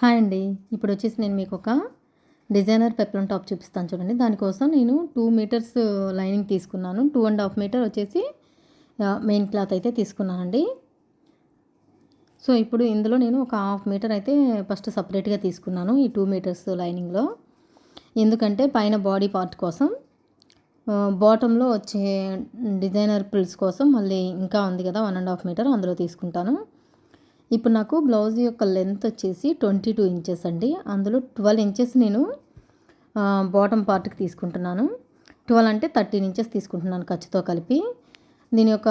Hi అండి. ఇప్పుడొచ్చేసి నేను మీకొక డిజైనర్ పెప్లమ్ టాప్ చూపిస్తాను చూడండి. దానికోసం నేను 2 మీటర్స్ లైనింగ్ తీసుకున్నాను. 2 ½ మీటర్ వచ్చేసి మెయిన్ క్లాత్ అయితే తీసుకున్నానండి. సో, ఇప్పుడు ఇందులో నేను ఒక హాఫ్ మీటర్ అయితే ఫస్ట్ సెపరేట్‌గా తీసుకున్నాను. ఈ 2 మీటర్స్ లైనింగ్‌లో. ఎందుకంటే పైన బాడీ పార్ట్ కోసం బాటమ్‌లో వచ్చే డిజైనర్ ప్రిల్స్ కోసం మళ్ళీ ఇంకా ఉంది కదా! 1 ½ మీటర్ అందులో తీసుకుంటాను. ఇప్పుడు నాకు బ్లౌజ్ యొక్క లెంత్ వచ్చేసి 22 ఇంచెస్ అండి. అందులో 12 ఇంచెస్ నేను బాటమ్ పార్ట్‌కి తీసుకుంటున్నాను. 12 అంటే 13 ఇంచెస్ తీసుకుంటున్నాను ఖర్చుతో కలిపి. దీని యొక్క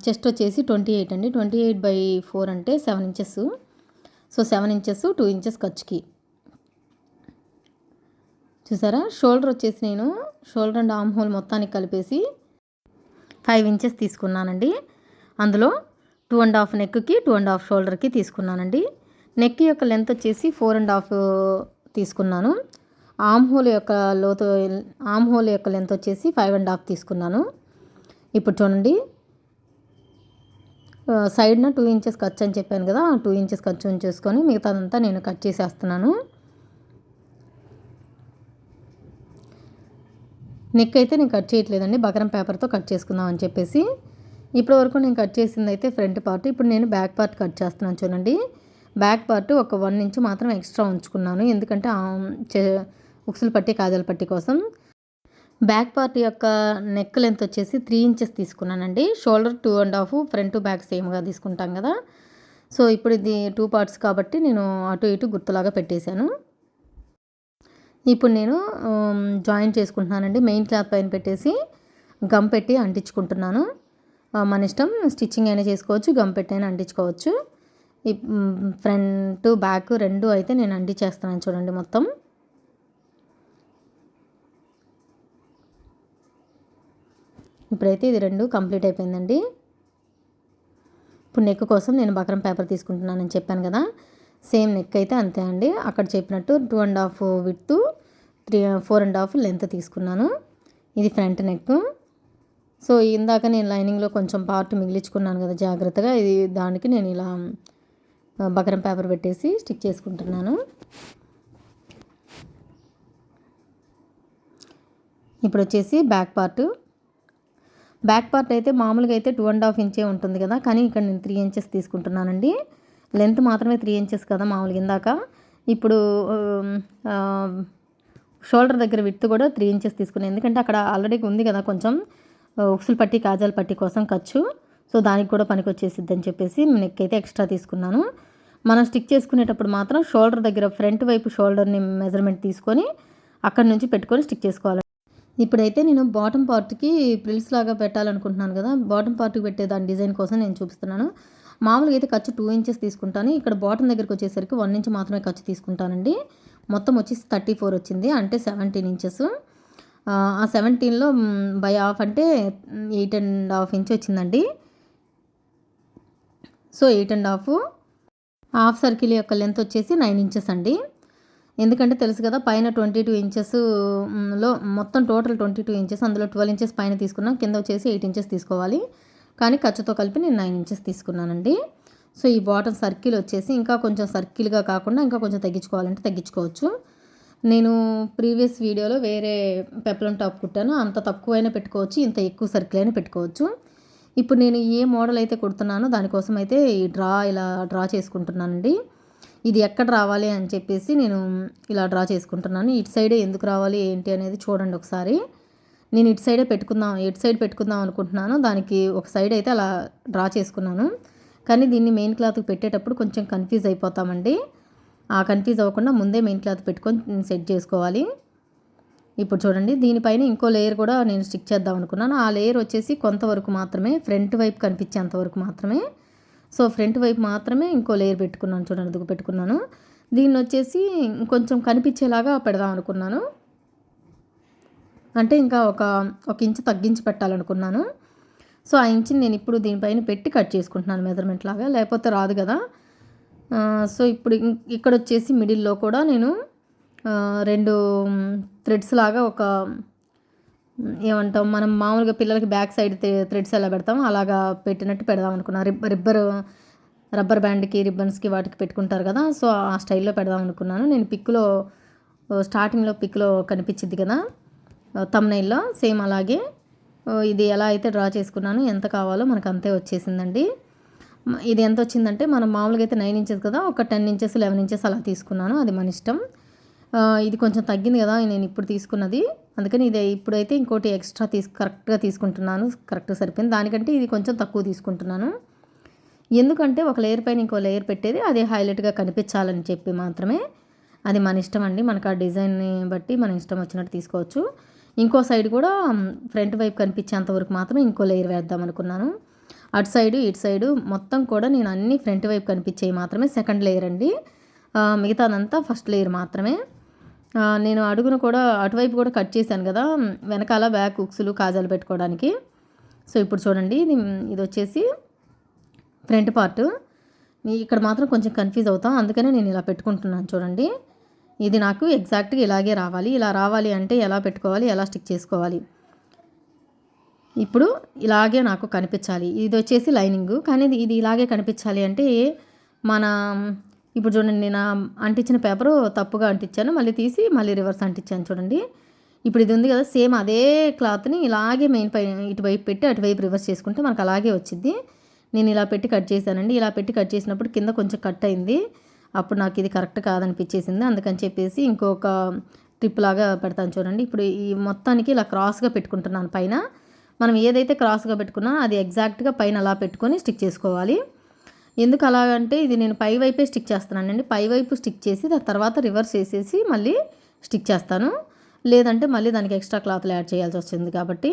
చెస్ట్ వచ్చేసి 28 అండి. 28/4 అంటే 7 ఇంచెస్. సో, 7 ఇంచెస్ 2 ఇంచెస్ ఖర్చుకి. చూసారా? షోల్డర్ వచ్చేసి నేను షోల్డర్ అండ్ ఆర్మ్ హోల్ మొత్తానికి కలిపేసి 5 ఇంచెస్ తీసుకున్నానండి. అందులో 2 ½ నెక్‌కి, 2 ½ షోల్డర్‌కి తీసుకున్నానండి. నెక్ యొక్క లెంత్ వచ్చేసి 4 ½ తీసుకున్నాను. ఆర్మ్ హోల్ యొక్క లెంత్ వచ్చేసి 5 ½ తీసుకున్నాను. ఇప్పుడు చూడండి, సైడ్న 2 ఇంచెస్ ఖర్చు అని చెప్పాను కదా! 2 ఇంచెస్ ఖర్చు ఉంచేసుకొని మిగతాదంతా నేను కట్ చేసేస్తున్నాను. నెక్ అయితే నేను కట్ చేయట్లేదండి. బకరం పేపర్తో కట్ చేసుకుందాం అని చెప్పేసి. ఇప్పటి వరకు నేను కట్ చేసింది అయితే ఫ్రంట్ పార్ట్. ఇప్పుడు నేను బ్యాక్ పార్ట్ కట్ చేస్తున్నాను చూడండి. బ్యాక్ పార్ట్ ఒక 1 ఇంచ్ మాత్రం ఎక్స్ట్రా ఉంచుకున్నాను. ఎందుకంటే ఉక్సులు పట్టి కాజాల పట్టి కోసం. బ్యాక్ పార్ట్ యొక్క నెక్ లెంత్ వచ్చేసి 3 ఇంచెస్ తీసుకున్నానండి. షోల్డర్ 2 ½ ఫ్రంట్ బ్యాక్ సేమ్గా తీసుకుంటాం కదా! సో, ఇప్పుడు ఇది 2 పార్ట్స్ కాబట్టి నేను అటు ఇటు గుర్తులాగా పెట్టేశాను. ఇప్పుడు నేను జాయిన్ చేసుకుంటున్నానండి. మెయిన్ క్లాత్ పైన పెట్టేసి గమ్ పెట్టి అంటించుకుంటున్నాను. మన ఇష్టం, స్టిచ్చింగ్ అయినా చేసుకోవచ్చు, గమ్ పెట్టి అయినా అంటించుకోవచ్చు. ఈ ఫ్రంట్ బ్యాక్ 2 అయితే నేను అంటించేస్తున్నాను చూడండి మొత్తం. ఇప్పుడైతే ఇది 2 కంప్లీట్ అయిపోయిందండి. ఇప్పుడు నెక్ కోసం నేను బకరం పేపర్ తీసుకుంటున్నానని చెప్పాను కదా! సేమ్ నెక్ అయితే అంతే అండి. అక్కడ చెప్పినట్టు 2 ½ విడ్త్, 4 ½ లెంత్ తీసుకున్నాను. ఇది ఫ్రంట్ నెక్. సో, ఇందాక నేను లైనింగ్లో కొంచెం పార్ట్ మిగిలించుకున్నాను కదా జాగ్రత్తగా, ఇది దానికి నేను ఇలా బకరం పేపర్ పెట్టేసి స్టిక్ చేసుకుంటున్నాను. ఇప్పుడు వచ్చేసి బ్యాక్ పార్ట్ అయితే మామూలుగా అయితే 2 ½ ఇంచే ఉంటుంది కదా! కానీ ఇక్కడ నేను 3 ఇంచెస్ తీసుకుంటున్నానండి. లెంత్ మాత్రమే 3 ఇంచెస్ కదా మామూలుగా ఇందాక. ఇప్పుడు షోల్డర్ దగ్గర విడ్త్ కూడా 3 ఇంచెస్ తీసుకున్నాను. ఎందుకంటే అక్కడ ఆల్రెడీ ఉంది కదా కొంచెం ఉక్సులు పట్టి కాజాల పట్టి కోసం ఖర్చు. సో, దానికి కూడా పనికొచ్చేసిద్దని చెప్పేసి నెక్ అయితే ఎక్స్ట్రా తీసుకున్నాను. మనం స్టిక్ చేసుకునేటప్పుడు మాత్రం షోల్డర్ దగ్గర ఫ్రంట్ వైపు షోల్డర్ని మెజర్మెంట్ తీసుకొని అక్కడి నుంచి పెట్టుకొని స్టిక్ చేసుకోవాలి. ఇప్పుడైతే నేను బాటమ్ పార్ట్‌కి ప్రిల్స్ లాగా పెట్టాలనుకుంటున్నాను కదా! బాటమ్ పార్ట్‌కి పెట్టే దాని డిజైన్ కోసం నేను చూపిస్తున్నాను. మామూలుగా అయితే ఖర్చు 2 ఇంచెస్ తీసుకుంటాను. ఇక్కడ బాటమ్ దగ్గరికి వచ్చేసరికి 1 ఇంచ్ మాత్రమే ఖర్చు తీసుకుంటానండి. మొత్తం వచ్చేసి 34 వచ్చింది. అంటే 17 ఇంచెస్. ఆ 17లో బై హాఫ్ అంటే 8 ½ ఇంచ్ వచ్చిందండి. సో, 8 ½ హాఫ్ సర్కిల్ యొక్క లెంత్ వచ్చేసి 9 ఇంచెస్ అండి. ఎందుకంటే తెలుసు కదా, పైన 22 ఇంచెస్ లో మొత్తం టోటల్ 22 ఇంచెస్, అందులో 12 ఇంచెస్ పైన తీసుకున్నాం, కింద వచ్చేసి 8 ఇంచెస్ తీసుకోవాలి. కానీ ఖర్చుతో కలిపి నేను 9 ఇంచెస్ తీసుకున్నానండి. సో, ఈ బాటమ్ సర్కిల్ వచ్చేసి ఇంకా కొంచెం సర్కిల్గా కాకుండా ఇంకా కొంచెం తగ్గించుకోవాలంటే తగ్గించుకోవచ్చు. నేను ప్రీవియస్ వీడియోలో వేరే పెప్లమ్ టాప్ కుట్టాను. అంత తక్కువైనా పెట్టుకోవచ్చు, ఇంత ఎక్కువ సర్కిల్ అయినా పెట్టుకోవచ్చు. ఇప్పుడు నేను ఏ మోడల్ అయితే కుడుతున్నానో దానికోసం అయితే ఈ ఇలా డ్రా చేసుకుంటున్నానండి. ఇది ఎక్కడ రావాలి అని చెప్పేసి నేను ఇలా డ్రా చేసుకుంటున్నాను. ఇటు సైడే ఎందుకు రావాలి ఏంటి అనేది చూడండి ఒకసారి. నేను ఇటు సైడ్ పెట్టుకుందాం అనుకుంటున్నాను. దానికి ఒక సైడ్ అయితే అలా డ్రా చేసుకున్నాను. కానీ దీన్ని మెయిన్ క్లాత్కి పెట్టేటప్పుడు కొంచెం కన్ఫ్యూజ్ అయిపోతామండి. ఆ కన్ఫ్యూజ్ అవ్వకుండా ముందే మెయిన్ క్లాత్ పెట్టుకొని సెట్ చేసుకోవాలి. ఇప్పుడు చూడండి, దీనిపైన ఇంకో లేయర్ కూడా నేను స్టిక్ చేద్దాం అనుకున్నాను. ఆ లేయర్ వచ్చేసి కొంతవరకు మాత్రమే, ఫ్రంట్ వైపు కనిపించేంత వరకు మాత్రమే. సో, ఫ్రంట్ వైపు మాత్రమే ఇంకో లేయర్ పెట్టుకున్నాను చూడండి, ఇదిగో పెట్టుకున్నాను. దీన్ని వచ్చేసి కొంచెం కనిపించేలాగా పెడదాం అనుకున్నాను. అంటే ఇంకా ఒక ఇంచు తగ్గించి పెట్టాలనుకున్నాను. సో, ఆ ఇంచుని నేను ఇప్పుడు దీనిపైన పెట్టి కట్ చేసుకుంటున్నాను మెజర్మెంట్ లాగా, లేకపోతే రాదు కదా! సో, ఇప్పుడు ఇక్కడ వచ్చేసి మిడిల్లో కూడా నేను 2 థ్రెడ్స్ లాగా ఏమంటాం మనం మామూలుగా పిల్లలకి బ్యాక్ సైడ్ థ్రెడ్స్ ఎలా పెడతామో అలాగా పెట్టినట్టు పెడదాం అనుకున్నాను. రబ్బర్ బ్యాండ్కి రిబ్బన్స్కి వాటికి పెట్టుకుంటారు కదా, సో ఆ స్టైల్లో పెడదాం అనుకున్నాను. నేను స్టార్టింగ్లో పిక్లో కనిపించింది కదా థంబ్‌నెయిల్‌లో, సేమ్ అలాగే ఇది ఎలా అయితే డ్రా చేసుకున్నానో ఎంత కావాలో మనకు అంతే వచ్చేసిందండి. ఇది ఎంత వచ్చిందంటే మనం మామూలుగా అయితే 9 ఇంచెస్ కదా, ఒక 10 ఇంచెస్ 11 ఇంచెస్ అలా తీసుకున్నాను, అది మన ఇష్టం. ఇది కొంచెం తగ్గింది కదా నేను ఇప్పుడు తీసుకున్నది, అందుకని ఇది ఇప్పుడైతే ఇంకోటి ఎక్స్ట్రా కరెక్ట్గా తీసుకుంటున్నాను. కరెక్ట్గా సరిపోయింది. దానికంటే ఇది కొంచెం తక్కువ తీసుకుంటున్నాను. ఎందుకంటే ఒక లేయర్ పైన ఇంకో లేయర్ పెట్టేది అదే హైలైట్గా కనిపించాలని చెప్పి మాత్రమే. అది మన ఇష్టం అండి, మనకు ఆ డిజైన్ని బట్టి మన ఇష్టం వచ్చినట్టు తీసుకోవచ్చు. ఇంకో సైడ్ కూడా ఫ్రంట్ వైపు కనిపించేంత వరకు మాత్రమే ఇంకో లేయర్ వేద్దాం అనుకున్నాను. అటు సైడు ఇటు సైడు మొత్తం కూడా నేను అన్ని ఫ్రంట్ వైపు కనిపించేవి మాత్రమే సెకండ్ లేయర్ అండి. మిగతాదంతా ఫస్ట్ లేయర్ మాత్రమే. నేను అడుగును కూడా అటువైపు కూడా కట్ చేశాను కదా, వెనకాల బ్యాక్ హుక్స్లు కాజాలు పెట్టుకోవడానికి. సో ఇప్పుడు చూడండి, ఇది వచ్చేసి ఫ్రంట్ పార్ట్. ఇక్కడ మాత్రం కొంచెం కన్ఫ్యూజ్ అవుతాం, అందుకనే నేను ఇలా పెట్టుకుంటున్నాను చూడండి. ఇది నాకు ఎగ్జాక్ట్గా ఇలాగే రావాలి. ఇలా రావాలి అంటే ఎలా పెట్టుకోవాలి, ఎలా స్టిక్ చేసుకోవాలి, ఇప్పుడు ఇలాగే నాకు కనిపించాలి. ఇది వచ్చేసి లైనింగ్, కానీ ఇది ఇలాగే కనిపించాలి అంటే మన ఇప్పుడు చూడండి, నేను అంటించిన పేపరు తప్పుగా అంటించాను, మళ్ళీ తీసి మళ్ళీ రివర్స్ అంటించాను చూడండి. ఇప్పుడు ఇది ఉంది కదా, సేమ్ అదే క్లాత్ని ఇలాగే మెయిన్ పైన ఇటువైపు పెట్టి అటువైపు రివర్స్ చేసుకుంటే మనకు అలాగే వచ్చింది. నేను ఇలా పెట్టి కట్ చేశానండి. ఇలా పెట్టి కట్ చేసినప్పుడు కింద కొంచెం కట్ అయింది, అప్పుడు నాకు ఇది కరెక్ట్ కాదనిపించేసింది. అందుకని చెప్పేసి ఇంకొక ట్రిప్ లాగా పెడతాను చూడండి. ఇప్పుడు ఈ మొత్తానికి ఇలా క్రాస్గా పెట్టుకుంటున్నాను పైన. మనం ఏదైతే క్రాస్గా పెట్టుకున్నా అది ఎగ్జాక్ట్గా పైన అలా పెట్టుకొని స్టిక్ చేసుకోవాలి. ఎందుకు అలాగంటే ఇది నేను పై వైపే స్టిక్ చేస్తున్నానండి. పై వైపు స్టిక్ చేసి దాని తర్వాత రివర్స్ చేసేసి మళ్ళీ స్టిక్ చేస్తాను, లేదంటే మళ్ళీ దానికి ఎక్స్ట్రా క్లాత్లు యాడ్ చేయాల్సి వస్తుంది. కాబట్టి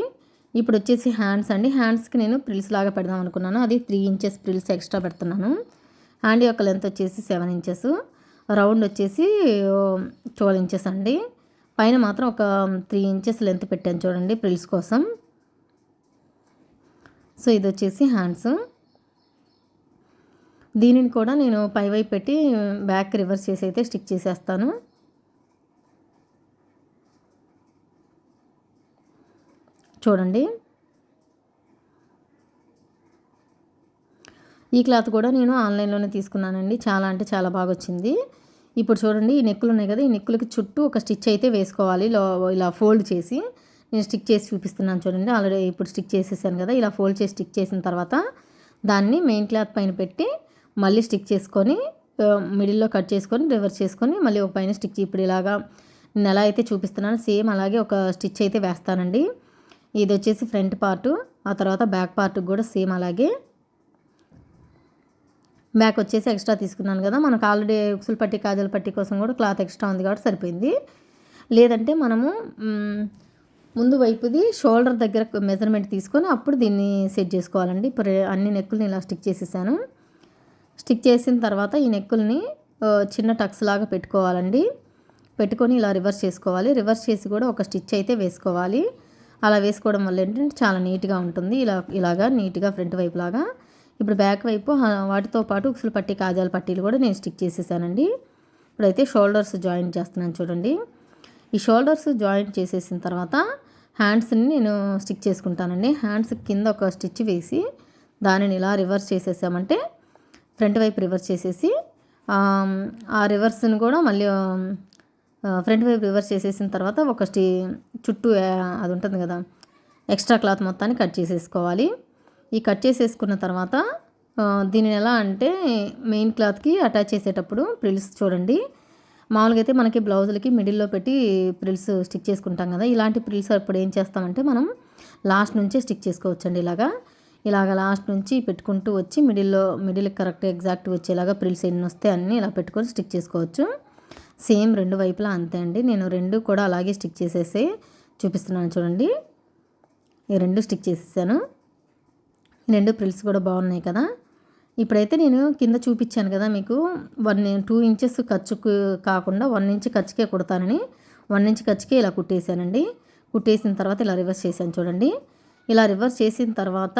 ఇప్పుడు వచ్చేసి హ్యాండ్స్ అండి. హ్యాండ్స్కి నేను ప్రిల్స్ లాగా పెడదాం అనుకున్నాను, అది 3 ఇంచెస్ ప్రిల్స్ ఎక్స్ట్రా పెడుతున్నాను. హ్యాండ్ యొక్క లెంత్ వచ్చేసి 7 ఇంచెస్, రౌండ్ వచ్చేసి 12 ఇంచెస్ అండి. పైన మాత్రం ఒక 3 ఇంచెస్ లెంత్ పెట్టాను చూడండి ప్రిల్స్ కోసం. సో ఇది వచ్చేసి హ్యాండ్స్. దీనిని కూడా నేను పైవైపు పెట్టి బ్యాక్ రివర్స్ చేసి అయితే స్టిక్ చేసేస్తాను. చూడండి, ఈ క్లాత్ కూడా నేను ఆన్లైన్లోనే తీసుకున్నానండి. చాలా అంటే చాలా బాగా వచ్చింది. ఇప్పుడు చూడండి, ఈ నెక్కులు ఉన్నాయి కదా, ఈ నెక్కులకి చుట్టూ ఒక స్టిచ్ అయితే వేసుకోవాలి. ఇలా ఫోల్డ్ చేసి నేను స్టిక్ చేసి చూపిస్తున్నాను చూడండి. ఆల్రెడీ ఇప్పుడు స్టిక్ చేసేసాను కదా, ఇలా ఫోల్డ్ చేసి స్టిక్ చేసిన తర్వాత దాన్ని మెయిన్ క్లాత్ పైన పెట్టి మళ్ళీ స్టిక్ చేసుకొని మిడిల్లో కట్ చేసుకొని రివర్స్ చేసుకొని మళ్ళీ ఒక పైన స్టిక్. ఇప్పుడు ఇలాగా నేను ఎలా అయితే చూపిస్తున్నానో సేమ్ అలాగే ఒక స్టిచ్ అయితే వేస్తానండి. ఇది వచ్చేసి ఫ్రంట్ పార్టు, ఆ తర్వాత బ్యాక్ పార్ట్కి కూడా సేమ్ అలాగే. బ్యాక్ వచ్చేసి ఎక్స్ట్రా తీసుకున్నాను కదా, మనకు ఆల్రెడీ ఉక్సులు పట్టి కాజల్ పట్టి కోసం కూడా క్లాత్ ఎక్స్ట్రా ఉంది కాబట్టి సరిపోయింది. లేదంటే మనము ముందు వైపుది షోల్డర్ దగ్గర మెజర్మెంట్ తీసుకొని అప్పుడు దీన్ని సెట్ చేసుకోవాలండి. ఇప్పుడు అన్ని నెక్కుల్ని ఇలా స్టిక్ చేసేసాను. స్టిక్ చేసిన తర్వాత ఈ నెక్కుల్ని చిన్న టక్స్ లాగా పెట్టుకోవాలండి. పెట్టుకొని ఇలా రివర్స్ చేసుకోవాలి. రివర్స్ చేసి కూడా ఒక స్టిచ్ అయితే వేసుకోవాలి. అలా వేసుకోవడం వల్ల ఏంటంటే చాలా నీట్గా ఉంటుంది. ఇలాగా నీట్గా ఫ్రంట్ వైపు లాగా. ఇప్పుడు బ్యాక్ వైపు వాటితో పాటు ఉక్సులు పట్టి కాజాల పట్టీలు కూడా నేను స్టిక్ చేసేసానండి. ఇప్పుడైతే షోల్డర్స్ జాయింట్ చేస్తున్నాను చూడండి. ఈ షోల్డర్స్ జాయింట్ చేసేసిన తర్వాత హ్యాండ్స్ని నేను స్టిక్ చేసుకుంటానండి. హ్యాండ్స్ కింద ఒక స్టిచ్ వేసి దానిని ఇలా రివర్స్ చేసేసామంటే ఫ్రంట్ వైపు రివర్స్ చేసేసి ఆ రివర్స్ని కూడా మళ్ళీ ఫ్రంట్ వైపు రివర్స్ చేసేసిన తర్వాత ఒక చుట్టూ అది ఉంటుంది కదా, ఎక్స్ట్రా క్లాత్ మొత్తాన్ని కట్ చేసేసుకోవాలి. ఈ కట్ చేసేసుకున్న తర్వాత దీనిని ఎలా అంటే మెయిన్ క్లాత్కి అటాచ్ చేసేటప్పుడు ప్రిల్స్ చూడండి, మామూలుగా అయితే మనకి బ్లౌజులకి మిడిల్లో పెట్టి ప్రిల్స్ స్టిక్ చేసుకుంటాం కదా, ఇలాంటి ప్రిల్స్ అప్పుడు ఏం చేస్తామంటే మనం లాస్ట్ నుంచే స్టిక్ చేసుకోవచ్చండి. ఇలాగ లాస్ట్ నుంచి పెట్టుకుంటూ వచ్చి మిడిల్ కరెక్ట్ ఎగ్జాక్ట్ వచ్చేలాగా ప్రిల్స్ ఎన్ని వస్తే అన్నీ ఇలా పెట్టుకొని స్టిక్ చేసుకోవచ్చు. సేమ్ రెండు వైపులా అంతే అండి. నేను రెండు కూడా అలాగే స్టిక్ చేసేసి చూపిస్తున్నాను చూడండి. ఈ రెండు స్టిక్ చేసేసాను. రెండు ప్రిల్స్ కూడా బాగున్నాయి కదా. ఇప్పుడైతే నేను కింద చూపించాను కదా మీకు 2 ఇంచెస్ ఖర్చుకు కాకుండా 1 ఇంచ్ ఖర్చుకే కుడతానని 1 ఇంచ్ ఖర్చుకే ఇలా కుట్టేశానండి. కుట్టేసిన తర్వాత ఇలా రివర్స్ చేశాను చూడండి. ఇలా రివర్స్ చేసిన తర్వాత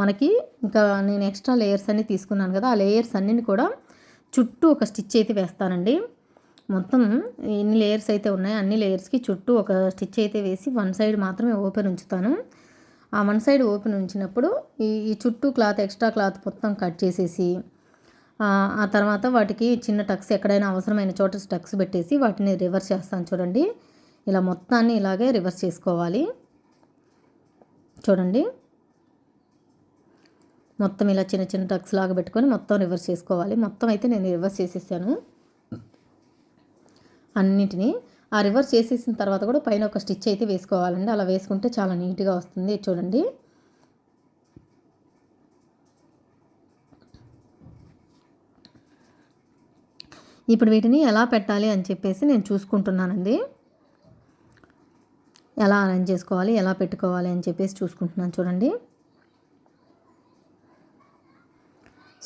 మనకి ఇంకా నేను ఎక్స్ట్రా లేయర్స్ అన్నీ తీసుకున్నాను కదా, ఆ లేయర్స్ అన్నిని కూడా చుట్టూ ఒక స్టిచ్ అయితే వేస్తానండి. మొత్తం ఎన్ని లేయర్స్ అయితే ఉన్నాయో అన్ని లేయర్స్కి చుట్టూ ఒక స్టిచ్ అయితే వేసి వన్ సైడ్ మాత్రమే ఓపెన్ ఉంచుతాను. ఆ వన్ సైడ్ ఓపెన్ ఉంచినప్పుడు ఈ చుట్టూ క్లాత్ ఎక్స్ట్రా క్లాత్ మొత్తం కట్ చేసేసి ఆ తర్వాత వాటికి చిన్న టక్స్ ఎక్కడైనా అవసరమైన చోట టక్స్ పెట్టేసి వాటిని రివర్స్ చేస్తాను చూడండి. ఇలా మొత్తాన్ని ఇలాగే రివర్స్ చేసుకోవాలి. చూడండి మొత్తం ఇలా చిన్న చిన్న టక్స్ లాగా పెట్టుకొని మొత్తం రివర్స్ చేసుకోవాలి. మొత్తం అయితే నేను రివర్స్ చేసేసాను అన్నిటినీ. ఆ రివర్స్ చేసేసిన తర్వాత కూడా పైన ఒక స్టిచ్ అయితే వేసుకోవాలండి. అలా వేసుకుంటే చాలా నీట్గా వస్తుంది. చూడండి ఇప్పుడు వీటిని ఎలా పెట్టాలి అని చెప్పేసి నేను చూసుకుంటున్నానండి. ఎలా అరేంజ్ చేసుకోవాలి, ఎలా పెట్టుకోవాలి అని చెప్పేసి చూసుకుంటున్నాను చూడండి.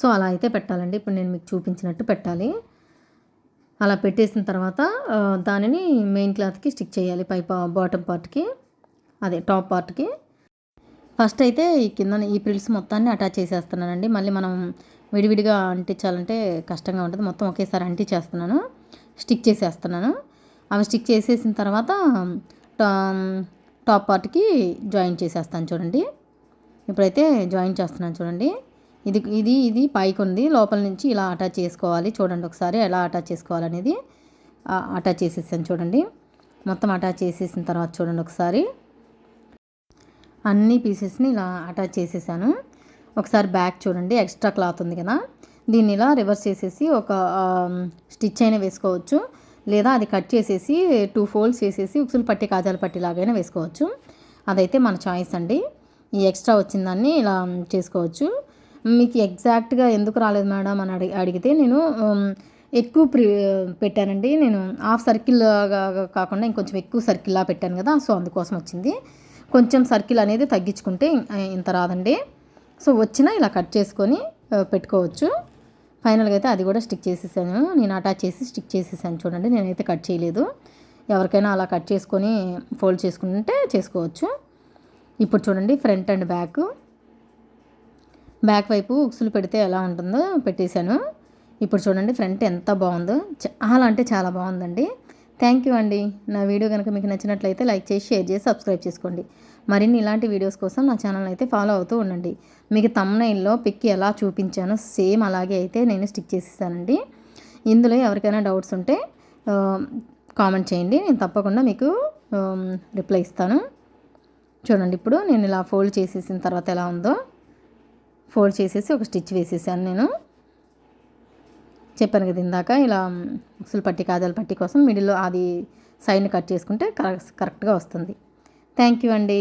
సో అలా అయితే పెట్టాలండి. ఇప్పుడు నేను మీకు చూపించినట్టు పెట్టాలి. అలా పెట్టేసిన తర్వాత దానిని మెయిన్ క్లాత్కి స్టిక్ చేయాలి. బాటమ్ పార్ట్కి, అదే టాప్ పార్ట్కి. ఫస్ట్ అయితే ఈ కింద ఈ ప్రిల్స్ మొత్తాన్ని అటాచ్ చేసేస్తున్నానండి. మళ్ళీ మనం విడివిడిగా అంటించాలంటే కష్టంగా ఉంటుంది. మొత్తం ఒకేసారి అంటించేస్తున్నాను, స్టిక్ చేసేస్తున్నాను. అవి స్టిక్ చేసేసిన తర్వాత టాప్ పార్ట్కి జాయిన్ చేసేస్తాను చూడండి. ఇప్పుడైతే జాయిన్ చేస్తున్నాను చూడండి. ఇది ఇది ఇది పైకి ఉంది, లోపల నుంచి ఇలా అటాచ్ చేసుకోవాలి. చూడండి ఒకసారి ఎలా అటాచ్ చేసుకోవాలనేది. అటాచ్ చేసేసాను చూడండి. మొత్తం అటాచ్ చేసేసిన తర్వాత చూడండి ఒకసారి అన్ని పీసెస్ని ఇలా అటాచ్ చేసేసాను. ఒకసారి బ్యాక్ చూడండి, ఎక్స్ట్రా క్లాత్ ఉంది కదా, దీన్ని ఇలా రివర్స్ చేసేసి ఒక స్టిచ్ అయినా వేసుకోవచ్చు, లేదా అది కట్ చేసేసి 2 ఫోల్డ్స్ చేసేసి ఉక్సులు పట్టి కాజాల పట్టి లాగైనా వేసుకోవచ్చు. అదైతే మన చాయిస్ అండి. ఈ ఎక్స్ట్రా వచ్చిన దాన్ని ఇలా చేసుకోవచ్చు. మీకు ఎగ్జాక్ట్గా ఎందుకు రాలేదు మేడం అని అడిగితే నేను ఎక్కువ పెట్టానండి. నేను హాఫ్ సర్కిల్ కాకుండా ఇంకొంచెం ఎక్కువ సర్కిల్లా పెట్టాను కదా, సో అందుకోసం వచ్చింది. కొంచెం సర్కిల్ అనేది తగ్గించుకుంటే ఇంత రాదండి. సో వచ్చినా ఇలా కట్ చేసుకొని పెట్టుకోవచ్చు. ఫైనల్గా అయితే అది కూడా స్టిక్ చేసేసాను. నేను అటాచ్ చేసి స్టిక్ చేసేసాను చూడండి. నేనైతే కట్ చేయలేదు. ఎవరికైనా అలా కట్ చేసుకొని ఫోల్డ్ చేసుకుంటే చేసుకోవచ్చు. ఇప్పుడు చూడండి ఫ్రంట్ అండ్ బ్యాక్ వైపు ఉక్సులు పెడితే ఎలా ఉంటుందో పెట్టేశాను. ఇప్పుడు చూడండి ఫ్రంట్ ఎంత బాగుందో, చాలా అంటే చాలా బాగుందండి. థ్యాంక్ యూ అండి. నా వీడియో కనుక మీకు నచ్చినట్లయితే లైక్ చేసి, షేర్ చేసి, సబ్స్క్రైబ్ చేసుకోండి. మరిన్ని ఇలాంటి వీడియోస్ కోసం నా ఛానల్ అయితే ఫాలో అవుతూ ఉండండి. మీకు థంబ్నెయిల్లో పిక్ ఎలా చూపించానో సేమ్ అలాగే అయితే నేను స్టిక్ చేసేసానండి. ఇందులో ఎవరికైనా డౌట్స్ ఉంటే కామెంట్ చేయండి, నేను తప్పకుండా మీకు రిప్లై ఇస్తాను. చూడండి ఇప్పుడు నేను ఇలా ఫోల్డ్ చేసేసిన తర్వాత ఎలా ఉందో, ఫోల్డ్ చేసేసి ఒక స్టిచ్ వేసేసాను. నేను చెప్పాను కదా ఇందాక, ఇలా ఉక్సులు పట్టి కాజాల పట్టి కోసం మిడిల్లో అది సైడ్ని కట్ చేసుకుంటే కరెక్ట్గా వస్తుంది. థ్యాంక్ యూ అండి.